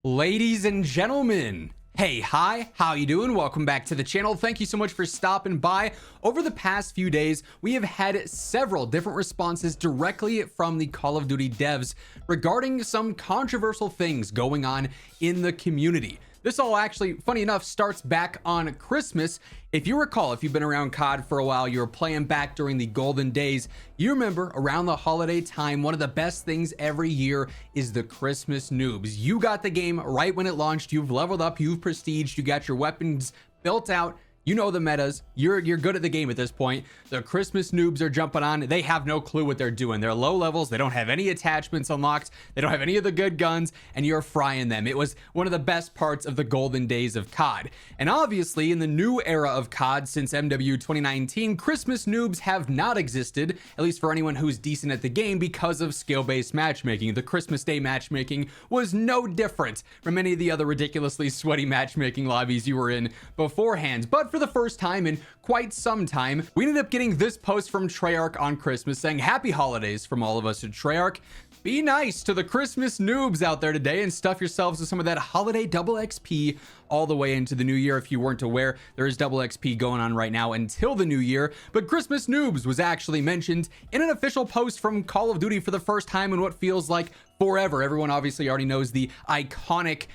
Ladies and gentlemen, hey, hi, how you doing? Welcome back to the channel. Thank you so much for stopping by. Over the past few days, we have had several different responses directly from the Call of Duty devs regarding some controversial things going on in the community. This all actually, funny enough, starts back on Christmas. If you recall, if you've been around COD for a while, you were playing back during the golden days. You remember around the holiday time, one of the best things every year is the Christmas noobs. You got the game right when it launched. You've leveled up, you've prestiged, you got your weapons built out. You know the metas. You're good at the game at this point. The Christmas noobs are jumping on. They have no clue what they're doing. They're low levels. They don't have any attachments unlocked. They don't have any of the good guns, and you're frying them. It was one of the best parts of the golden days of COD. And obviously, in the new era of COD since MW 2019, Christmas noobs have not existed, at least for anyone who's decent at the game, because of skill-based matchmaking. The Christmas Day matchmaking was no different from any of the other ridiculously sweaty matchmaking lobbies you were in beforehand. But for the first time in quite some time, we ended up getting this post from Treyarch on Christmas saying, "Happy holidays from all of us at Treyarch. Be nice to the Christmas noobs out there today and stuff yourselves with some of that holiday double XP all the way into the new year." If you weren't aware, there is double XP going on right now until the new year, but Christmas noobs was actually mentioned in an official post from Call of Duty for the first time in what feels like forever. Everyone obviously already knows the iconic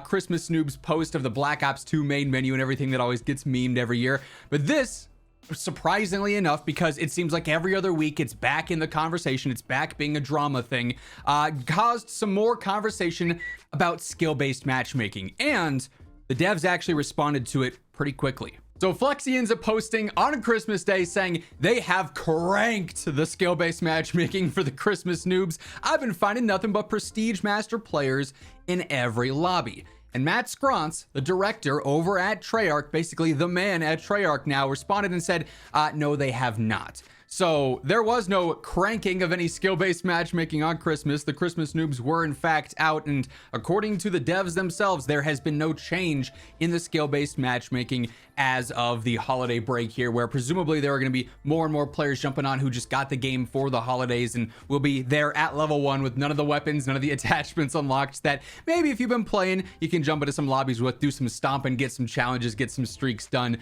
Christmas noobs post of the Black Ops 2 main menu and everything that always gets memed every year. But this, surprisingly enough, because it seems like every other week it's back in the conversation, it's back being a drama thing, caused some more conversation about skill-based matchmaking, and the devs actually responded to it pretty quickly. So Flexi ends up posting on Christmas Day saying they have cranked the skill-based matchmaking for the Christmas noobs. I've been finding nothing but prestige master players in every lobby. And Matt Scrontz, the director over at Treyarch, basically the man at Treyarch now, responded and said, no, they have not. So there was no cranking of any skill-based matchmaking on Christmas. The Christmas noobs were in fact out, and according to the devs themselves, there has been no change in the skill-based matchmaking as of the holiday break here, where presumably there are going to be more and more players jumping on who just got the game for the holidays and will be there at level 1 with none of the weapons, none of the attachments unlocked, that maybe if you've been playing, you can jump into some lobbies with, do some stomping, get some challenges, get some streaks done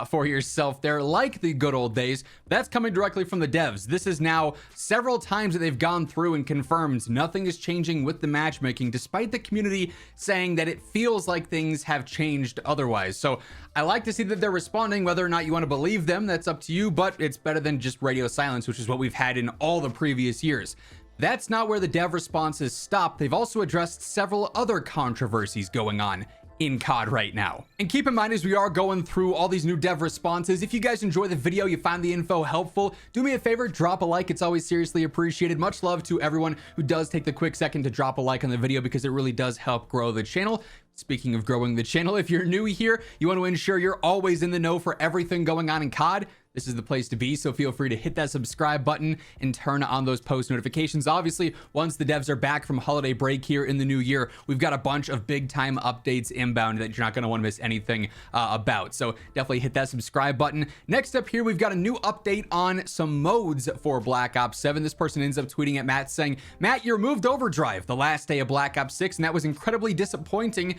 for yourself there, like the good old days. That's coming directly from the devs. This is now several times that they've gone through and confirmed nothing is changing with the matchmaking, despite the community saying that it feels like things have changed otherwise. So I like to see that they're responding. Whether or not you want to believe them, that's up to you, but it's better than just radio silence, which is what we've had in all the previous years. That's not where the dev responses stop. They've also addressed several other controversies going on in COD right now. And keep in mind, as we are going through all these new dev responses, if you guys enjoy the video, you find the info helpful, do me a favor, drop a like. It's always seriously appreciated. Much love to everyone who does take the quick second to drop a like on the video, because it really does help grow the channel. Speaking of growing the channel, if you're new here, you want to ensure you're always in the know for everything going on in COD, this is the place to be. So feel free to hit that subscribe button and turn on those post notifications. Obviously, once the devs are back from holiday break here in the new year, we've got a bunch of big time updates inbound that you're not going to want to miss anything about. So definitely hit that subscribe button. Next up here, we've got a new update on some modes for Black Ops 7. This person ends up tweeting at Matt saying, "Matt, you removed Overdrive the last day of Black Ops 6, and that was incredibly disappointing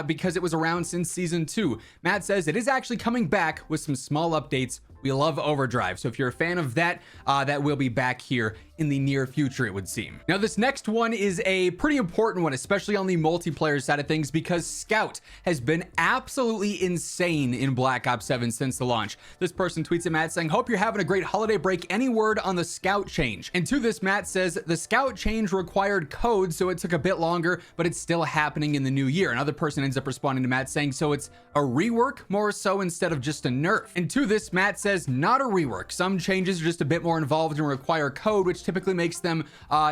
because it was around since season 2. Matt says it is actually coming back with some small updates. We love Overdrive. So if you're a fan of that, that will be back here in the near future, it would seem." Now, this next one is a pretty important one, especially on the multiplayer side of things, because Scout has been absolutely insane in Black Ops 7 since the launch. This person tweets at Matt saying, "Hope you're having a great holiday break. Any word on the Scout change?" And to this, Matt says, "The Scout change required code, so it took a bit longer, but it's still happening in the new year." Another person ends up responding to Matt saying, "So it's a rework more so instead of just a nerf." And to this, Matt says, "Not a rework. Some changes are just a bit more involved and require code, which typically makes them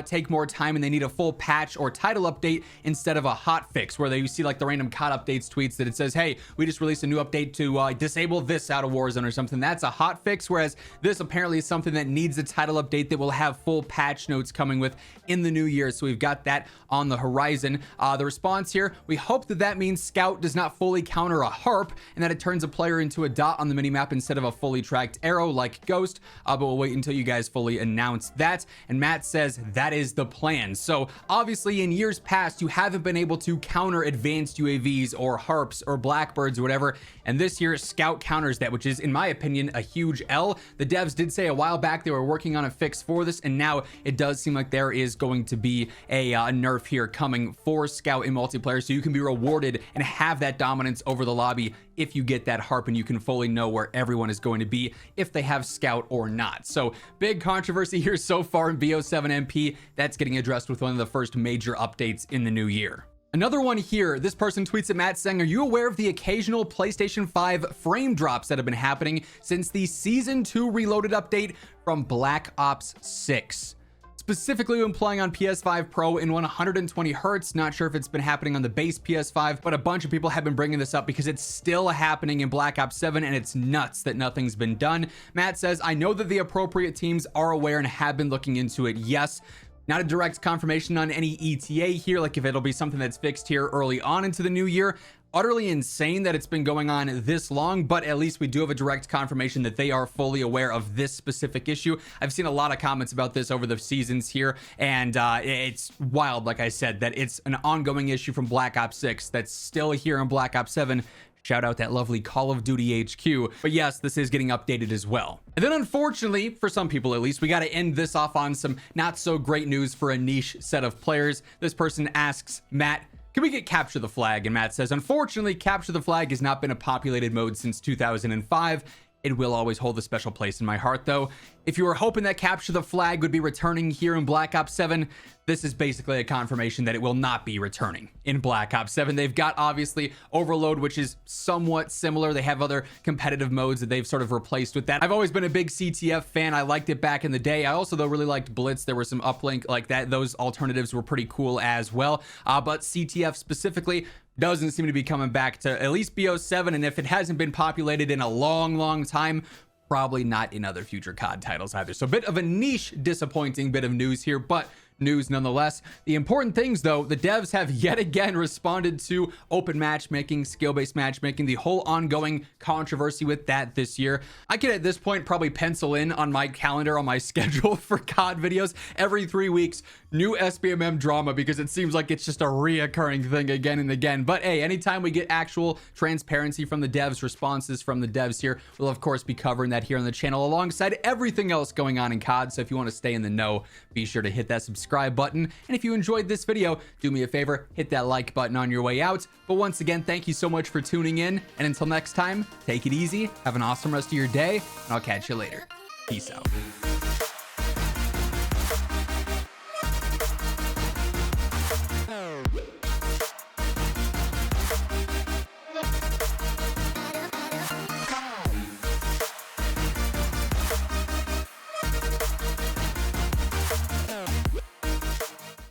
take more time, and they need a full patch or title update instead of a hot fix," where you see like the random COD updates tweets that it says, "Hey, we just released a new update to disable this out of Warzone," or something. That's a hot fix, whereas this apparently is something that needs a title update that will have full patch notes coming with in the new year. So we've got that on the horizon. The response here, "We hope that that means Scout does not fully counter a harp and that it turns a player into a dot on the minimap instead of a fully tracked arrow like Ghost, but we'll wait until you guys fully announce that." and Matt says that is the plan. So obviously in years past, you haven't been able to counter advanced UAVs or harps or blackbirds or whatever, and this year Scout counters that, which is in my opinion a huge L. The devs did say a while back they were working on a fix for this, and now it does seem like there is going to be a nerf here coming for Scout in multiplayer, so you can be rewarded and have that dominance over the lobby if you get that harp, and you can fully know where everyone is going to be if they have Scout or not. So big controversy here so far in BO7MP. That's getting addressed with one of the first major updates in the new year. Another one here, this person tweets at Matt saying, are you aware of the occasional PlayStation 5 frame drops that have been happening since the Season 2 Reloaded update from Black Ops 6? Specifically when playing on PS5 Pro in 120 hertz. Not sure if it's been happening on the base PS5, but a bunch of people have been bringing this up because it's still happening in Black Ops 7, and it's nuts that nothing's been done. Matt says, I know that the appropriate teams are aware and have been looking into it. Yes. Not a direct confirmation on any ETA here, like if it'll be something that's fixed here early on into the new year. Utterly insane that it's been going on this long, but at least we do have a direct confirmation that they are fully aware of this specific issue. I've seen a lot of comments about this over the seasons here, and it's wild, like I said, that it's an ongoing issue from Black Ops 6 that's still here in Black Ops 7. Shout out that lovely Call of Duty HQ. But yes, this is getting updated as well. And then unfortunately, for some people at least, we got to end this off on some not so great news for a niche set of players. This person asks, Matt, can we get Capture the Flag? And Matt says, unfortunately, Capture the Flag has not been a populated mode since 2005. It will always hold a special place in my heart, though. If you were hoping that Capture the Flag would be returning here in Black Ops 7, this is basically a confirmation that it will not be returning in Black Ops 7. They've got, obviously, Overload, which is somewhat similar. They have other competitive modes that they've sort of replaced with that. I've always been a big CTF fan. I liked it back in the day. I also, though, really liked Blitz. There were some uplink like that. Those alternatives were pretty cool as well. But CTF specifically doesn't seem to be coming back to at least BO7, and if it hasn't been populated in a long time, probably not in other future COD titles either. So a bit of a niche, disappointing bit of news here, but news nonetheless. The important things, though, the devs have yet again responded to open matchmaking, skill-based matchmaking, the whole ongoing controversy with that this year. I could at this point probably pencil in on my calendar, on my schedule for COD videos every 3 weeks, new SBMM drama, because it seems like it's just a reoccurring thing again and again. But hey, anytime we get actual transparency from the devs, responses from the devs here, we'll of course be covering that here on the channel alongside everything else going on in COD. So if you want to stay in the know, be sure to hit that subscribe button. And if you enjoyed this video, do me a favor, hit that like button on your way out. But once again, thank you so much for tuning in. And until next time, take it easy, have an awesome rest of your day, and I'll catch you later. Peace out.